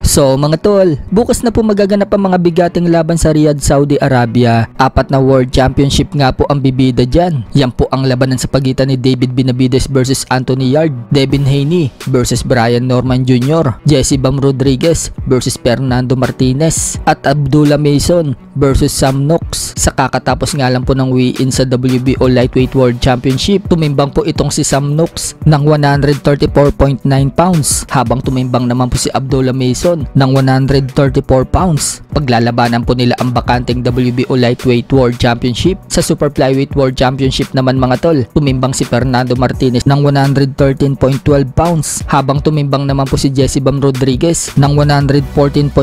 So mga tol, bukas na po magaganap ang mga bigating laban sa Riyadh, Saudi Arabia. 4 na World Championship nga po ang bibida dyan. Yan po ang labanan sa pagitan ni David Benavides versus Anthony Yarde, Devin Haney versus Brian Norman Jr., Jesse Bam Rodriguez versus Fernando Martinez, at Abdullah Mason versus Sam Nox. Sa kakatapos nga lang po ng weigh-in sa WBO Lightweight World Championship, tumimbang po itong si Sam Nox ng 134.9 pounds, habang tumimbang naman po si Abdullah Mason ng 134 pounds. Paglalabanan po nila ang bakanteng WBO Lightweight World Championship. Sa Super Flyweight World Championship naman mga tol, tumimbang si Fernando Martinez ng 113.12 pounds, habang tumimbang naman po si Jesse Bam Rodriguez ng 114.6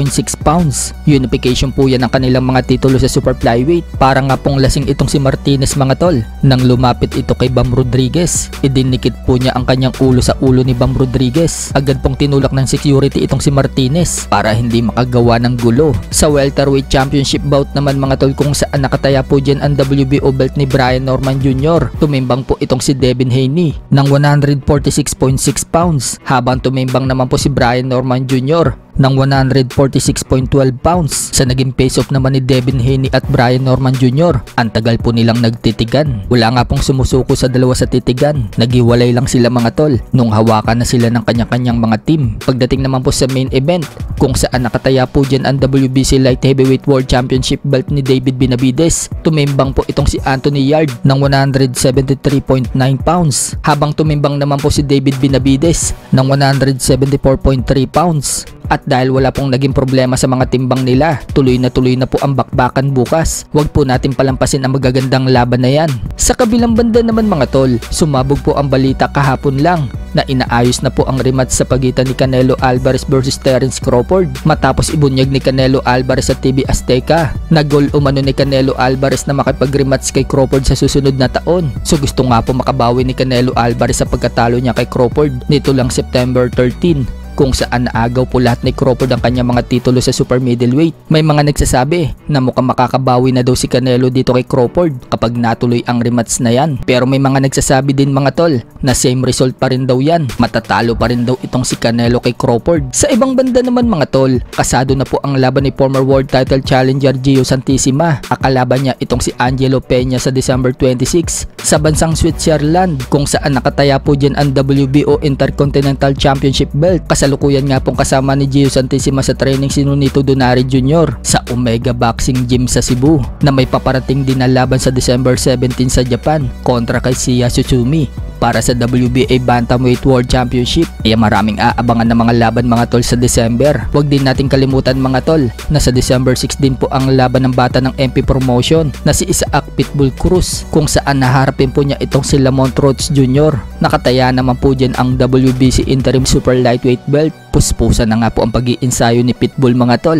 pounds. Unification po yan ang kanilang mga titulo sa Super Flyweight. Para nga pong lasing itong si Martinez mga tol. Nang lumapit ito kay Bam Rodriguez, idinikit po niya ang kanyang ulo sa ulo ni Bam Rodriguez. Agad pong tinulak ng security itong si Martinez para hindi makagawa ng gulo. Sa welterweight championship bout naman mga tol, kung saan nakataya po dyan ang WBO belt ni Brian Norman Jr., tumimbang po itong si Devin Haney ng 146.6 pounds, habang tumimbang naman po si Brian Norman Jr. ng 146.12 pounds. Sa naging face-off naman ni Devin Haney at Brian Norman Jr., ang tagal po nilang nagtitigan. Wala nga pong sumusuko sa dalawa sa titigan. Nagiwalay lang sila mga tol nung hawakan na sila ng kanya-kanyang mga team. Pagdating naman po sa main event, kung saan nakataya po dyan ang WBC Light Heavyweight World Championship belt ni David Benavides, tumimbang po itong si Anthony Yarde ng 173.9 pounds, habang tumimbang naman po si David Benavides ng 174.3 pounds. At dahil wala pong naging problema sa mga timbang nila, tuloy na po ang bakbakan bukas. Huwag po natin palampasin ang magagandang laban na yan. Sa kabilang banda naman mga tol, sumabog po ang balita kahapon lang na inaayos na po ang rematch sa pagitan ni Canelo Alvarez versus Terence Crawford, matapos ibunyag ni Canelo Alvarez sa TV Azteca na goal umano ni Canelo Alvarez na makipag-rematch kay Crawford sa susunod na taon. So gusto nga po makabawi ni Canelo Alvarez sa pagkatalo niya kay Crawford nito lang September 13, kung saan naagaw po lahat ni Crawford ang kanyang mga titulo sa super middleweight. May mga nagsasabi na mukhang makakabawi na daw si Canelo dito kay Crawford kapag natuloy ang rematch na yan. Pero may mga nagsasabi din mga tol na same result pa rin daw yan. Matatalo pa rin daw itong si Canelo kay Crawford. Sa ibang banda naman mga tol, kasado na po ang laban ni former world title challenger Gio Santissima. Akalaban niya itong si Angelo Peña sa December 26 sa bansang Switzerland, kung saan nakataya po dyan ang WBO Intercontinental Championship belt. Kasalukuyan nga pong kasama ni Gio Santissima sa training si Nonito Donaire Jr. sa Omega Boxing Gym sa Cebu, na may paparating din na laban sa December 17 sa Japan kontra kay Sia Tsutsumi para sa WBA Bantamweight World Championship. Kaya maraming aabangan na mga laban mga tol sa December. Huwag din natin kalimutan mga tol na sa December 6 din po ang laban ng bata ng MP Promotion na si Isaac Pitbull Cruz, kung saan naharapin po niya itong si Lamont Rhodes Jr. Nakataya naman po dyan ang WBC Interim Super Lightweight belt. Puspusan na nga po ang pag-iinsayo ni Pitbull mga tol.